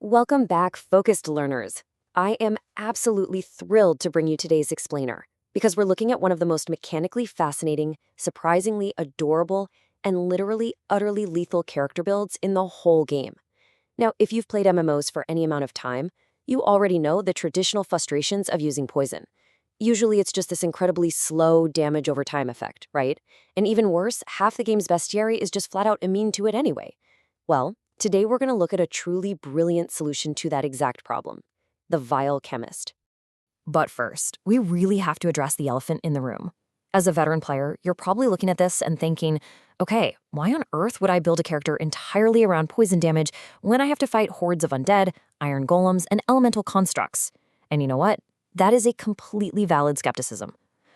Welcome back, focused learners. I am absolutely thrilled to bring you today's explainer because we're looking at one of the most mechanically fascinating, surprisingly adorable, and literally utterly lethal character builds in the whole game. Now, if you've played MMOs for any amount of time, you already know the traditional frustrations of using poison. Usually it's just this incredibly slow damage over time effect, right? And even worse, half the game's bestiary is just flat out immune to it anyway. Well, today we're going to look at a truly brilliant solution to that exact problem: the Vile Chemist. But first, we really have to address the elephant in the room. As a veteran player, you're probably looking at this and thinking, okay, why on earth would I build a character entirely around poison damage when I have to fight hordes of undead, iron golems, and elemental constructs? And you know what? That is a completely valid skepticism.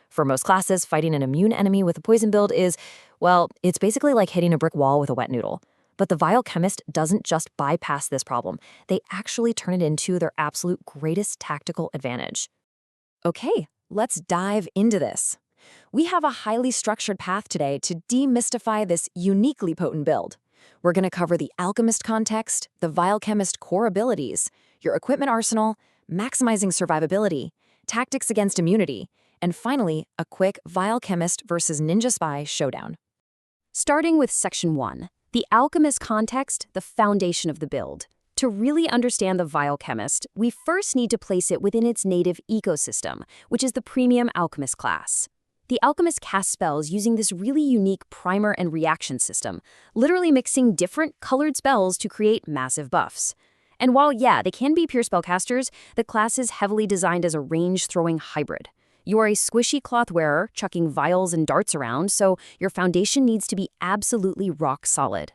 For most classes, fighting an immune enemy with a poison build is, well, it's basically like hitting a brick wall with a wet noodle. But the Vile Chemist doesn't just bypass this problem. They actually turn it into their absolute greatest tactical advantage. Okay, let's dive into this. We have a highly structured path today to demystify this uniquely potent build. We're going to cover the alchemist context, the Vile Chemist core abilities, your equipment arsenal, maximizing survivability, tactics against immunity, and finally, a quick Vile Chemist versus Ninja Spy showdown. Starting with Section 1, the alchemist context, the foundation of the build. To really understand the Vile Chemist, we first need to place it within its native ecosystem, which is the premium alchemist class. The alchemist casts spells using this really unique primer and reaction system, literally mixing different colored spells to create massive buffs. And while, yeah, they can be pure spellcasters, the class is heavily designed as a range-throwing hybrid. You are a squishy cloth wearer, chucking vials and darts around, so your foundation needs to be absolutely rock solid.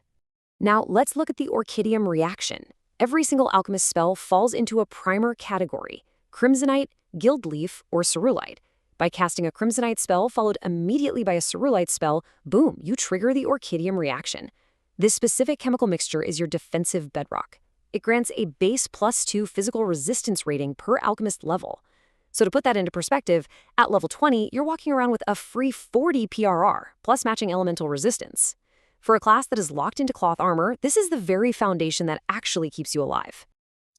Now, let's look at the Orchidium reaction. Every single alchemist spell falls into a primer category: Crimsonite, Guildleaf, or Cerulite. By casting a Crimsonite spell followed immediately by a Cerulite spell, boom, you trigger the Orchidium reaction. This specific chemical mixture is your defensive bedrock. It grants a base +2 physical resistance rating per alchemist level. So to put that into perspective, at level 20, you're walking around with a free 40 PRR, plus matching elemental resistance. For a class that is locked into cloth armor, this is the very foundation that actually keeps you alive.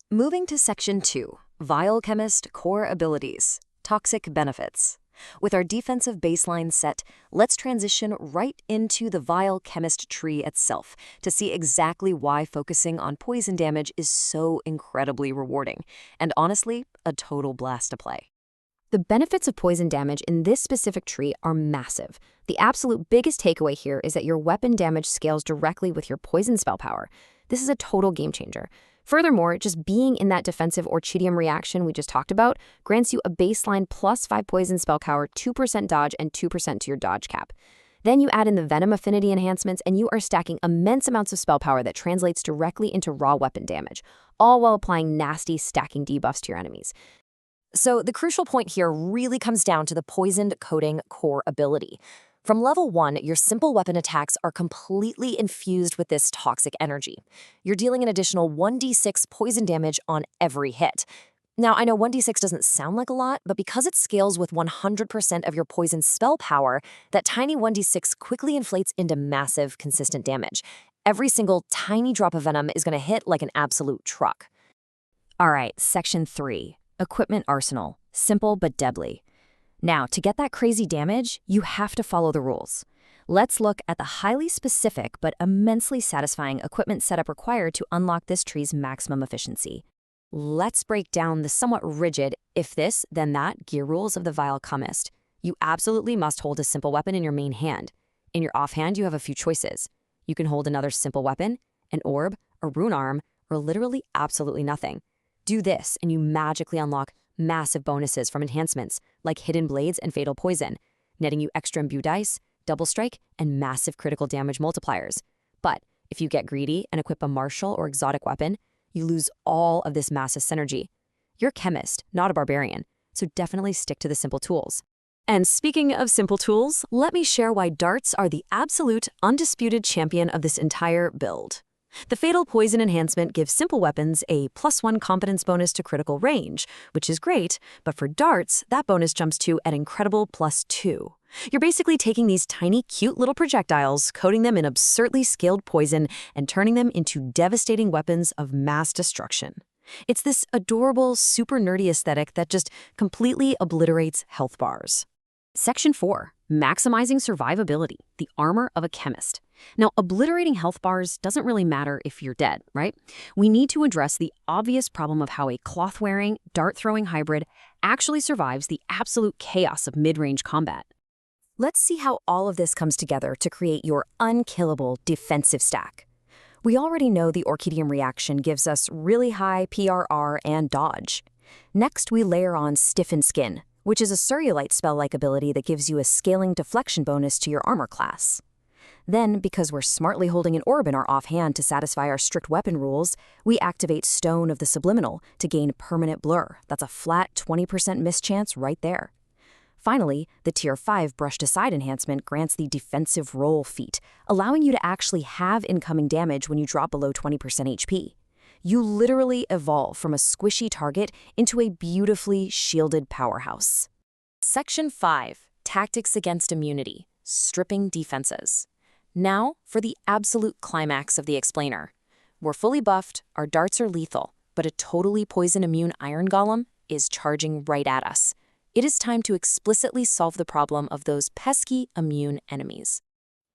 Moving to Section 2, Vile Chemist core abilities, toxic benefits. With our defensive baseline set, let's transition right into the Vile Chemist tree itself to see exactly why focusing on poison damage is so incredibly rewarding, and honestly, a total blast to play. The benefits of poison damage in this specific tree are massive. The absolute biggest takeaway here is that your weapon damage scales directly with your poison spell power. This is a total game changer. Furthermore, just being in that defensive Orchidium reaction we just talked about grants you a baseline +5 poison spell power, 2% dodge, and 2% to your dodge cap. Then you add in the venom affinity enhancements, and you are stacking immense amounts of spell power that translates directly into raw weapon damage, all while applying nasty stacking debuffs to your enemies. So the crucial point here really comes down to the poisoned coating core ability. From level 1, your simple weapon attacks are completely infused with this toxic energy. You're dealing an additional 1d6 poison damage on every hit. Now, I know 1d6 doesn't sound like a lot, but because it scales with 100% of your poison spell power, that tiny 1d6 quickly inflates into massive, consistent damage. Every single tiny drop of venom is going to hit like an absolute truck. All right, Section 3, Equipment Arsenal. Simple but deadly. Now, to get that crazy damage, you have to follow the rules. Let's look at the highly specific but immensely satisfying equipment setup required to unlock this tree's maximum efficiency. Let's break down the somewhat rigid, if this, then that, gear rules of the Vile Chemist. You absolutely must hold a simple weapon in your main hand. In your offhand, you have a few choices. You can hold another simple weapon, an orb, a rune arm, or literally absolutely nothing. Do this, and you magically unlock massive bonuses from enhancements like hidden blades and fatal poison, netting you extra imbue dice, double strike, and massive critical damage multipliers. But if you get greedy and equip a martial or exotic weapon, you lose all of this massive synergy. You're a chemist, not a barbarian, so definitely stick to the simple tools. And speaking of simple tools, let me share why darts are the absolute undisputed champion of this entire build. The Fatal Poison enhancement gives simple weapons a +1 competence bonus to critical range, which is great, but for darts, that bonus jumps to an incredible +2. You're basically taking these tiny, cute little projectiles, coating them in absurdly scaled poison, and turning them into devastating weapons of mass destruction. It's this adorable, super nerdy aesthetic that just completely obliterates health bars. Section 4. Maximizing survivability, the armor of a chemist. Now, obliterating health bars doesn't really matter if you're dead, right? We need to address the obvious problem of how a cloth-wearing, dart-throwing hybrid actually survives the absolute chaos of mid-range combat. Let's see how all of this comes together to create your unkillable defensive stack. We already know the Orchidium reaction gives us really high PRR and dodge. Next, we layer on Stiffened Skin, which is a Cereulite spell-like ability that gives you a scaling deflection bonus to your armor class. Then, because we're smartly holding an orb in our offhand to satisfy our strict weapon rules, we activate Stone of the Subliminal to gain permanent blur. That's a flat 20% miss chance right there. Finally, the Tier 5 Brushed Aside enhancement grants the Defensive Roll feat, allowing you to actually have incoming damage when you drop below 20% HP. You literally evolve from a squishy target into a beautifully shielded powerhouse. Section 5. Tactics against immunity, stripping defenses. Now for the absolute climax of the explainer. We're fully buffed, our darts are lethal, but a totally poison-immune Iron Golem is charging right at us. It is time to explicitly solve the problem of those pesky immune enemies.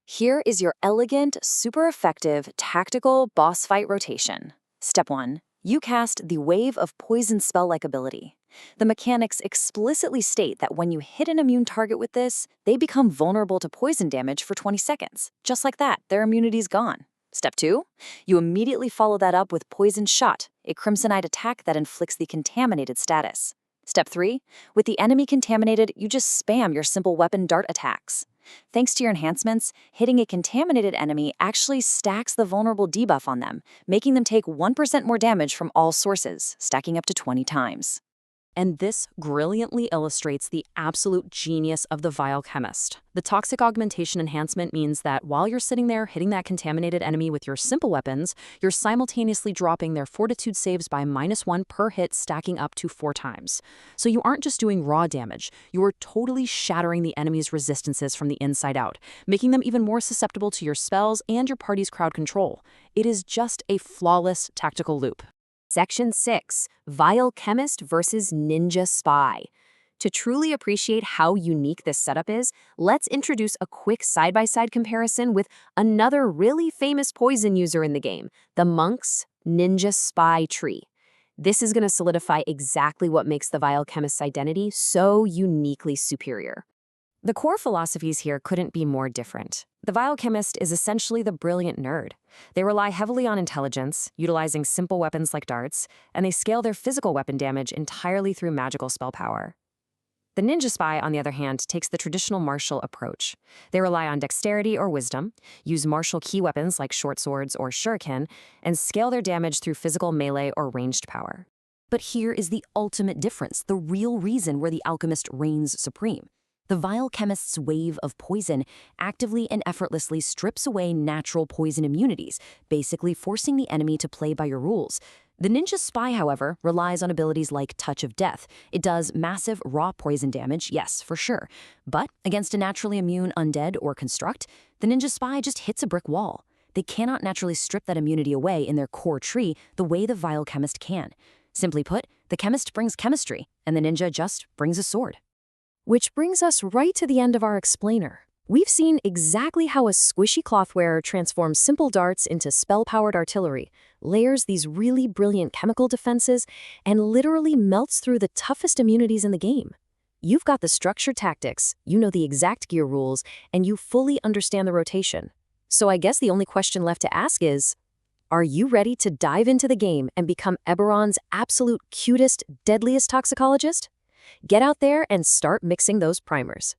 Here is your elegant, super effective, tactical boss fight rotation. Step 1. You cast the Wave of Poison spell-like ability. The mechanics explicitly state that when you hit an immune target with this, they become vulnerable to poison damage for 20 seconds. Just like that, their immunity's gone. Step 2. You immediately follow that up with Poison Shot, a Crimsonite attack that inflicts the contaminated status. Step 3. With the enemy contaminated, you just spam your simple weapon dart attacks. Thanks to your enhancements, hitting a contaminated enemy actually stacks the vulnerable debuff on them, making them take 1% more damage from all sources, stacking up to 20 times. And this brilliantly illustrates the absolute genius of the Vile Chemist. The Toxic Augmentation enhancement means that while you're sitting there hitting that contaminated enemy with your simple weapons, you're simultaneously dropping their fortitude saves by -1 per hit, stacking up to 4 times. So you aren't just doing raw damage, you're totally shattering the enemy's resistances from the inside out, making them even more susceptible to your spells and your party's crowd control. It is just a flawless tactical loop. Section 6. Vile Chemist versus Ninja Spy. To truly appreciate how unique this setup is, let's introduce a quick side-by-side comparison with another really famous poison user in the game, the Monk's Ninja Spy tree. This is going to solidify exactly what makes the Vile Chemist's identity so uniquely superior. The core philosophies here couldn't be more different. The Vile Chemist is essentially the brilliant nerd. They rely heavily on intelligence, utilizing simple weapons like darts, and they scale their physical weapon damage entirely through magical spell power. The Ninja Spy, on the other hand, takes the traditional martial approach. They rely on dexterity or wisdom, use martial key weapons like short swords or shuriken, and scale their damage through physical melee or ranged power. But here is the ultimate difference, the real reason where the alchemist reigns supreme. The Vile Chemist's Wave of Poison actively and effortlessly strips away natural poison immunities, basically forcing the enemy to play by your rules. The Ninja Spy, however, relies on abilities like Touch of Death. It does massive raw poison damage, yes, for sure. But against a naturally immune undead or construct, the Ninja Spy just hits a brick wall. They cannot naturally strip that immunity away in their core tree the way the Vile Chemist can. Simply put, the chemist brings chemistry, and the ninja just brings a sword. Which brings us right to the end of our explainer. We've seen exactly how a squishy clothwearer transforms simple darts into spell-powered artillery, layers these really brilliant chemical defenses, and literally melts through the toughest immunities in the game. You've got the structured tactics, you know the exact gear rules, and you fully understand the rotation. So I guess the only question left to ask is, are you ready to dive into the game and become Eberron's absolute cutest, deadliest toxicologist? Get out there and start mixing those primers.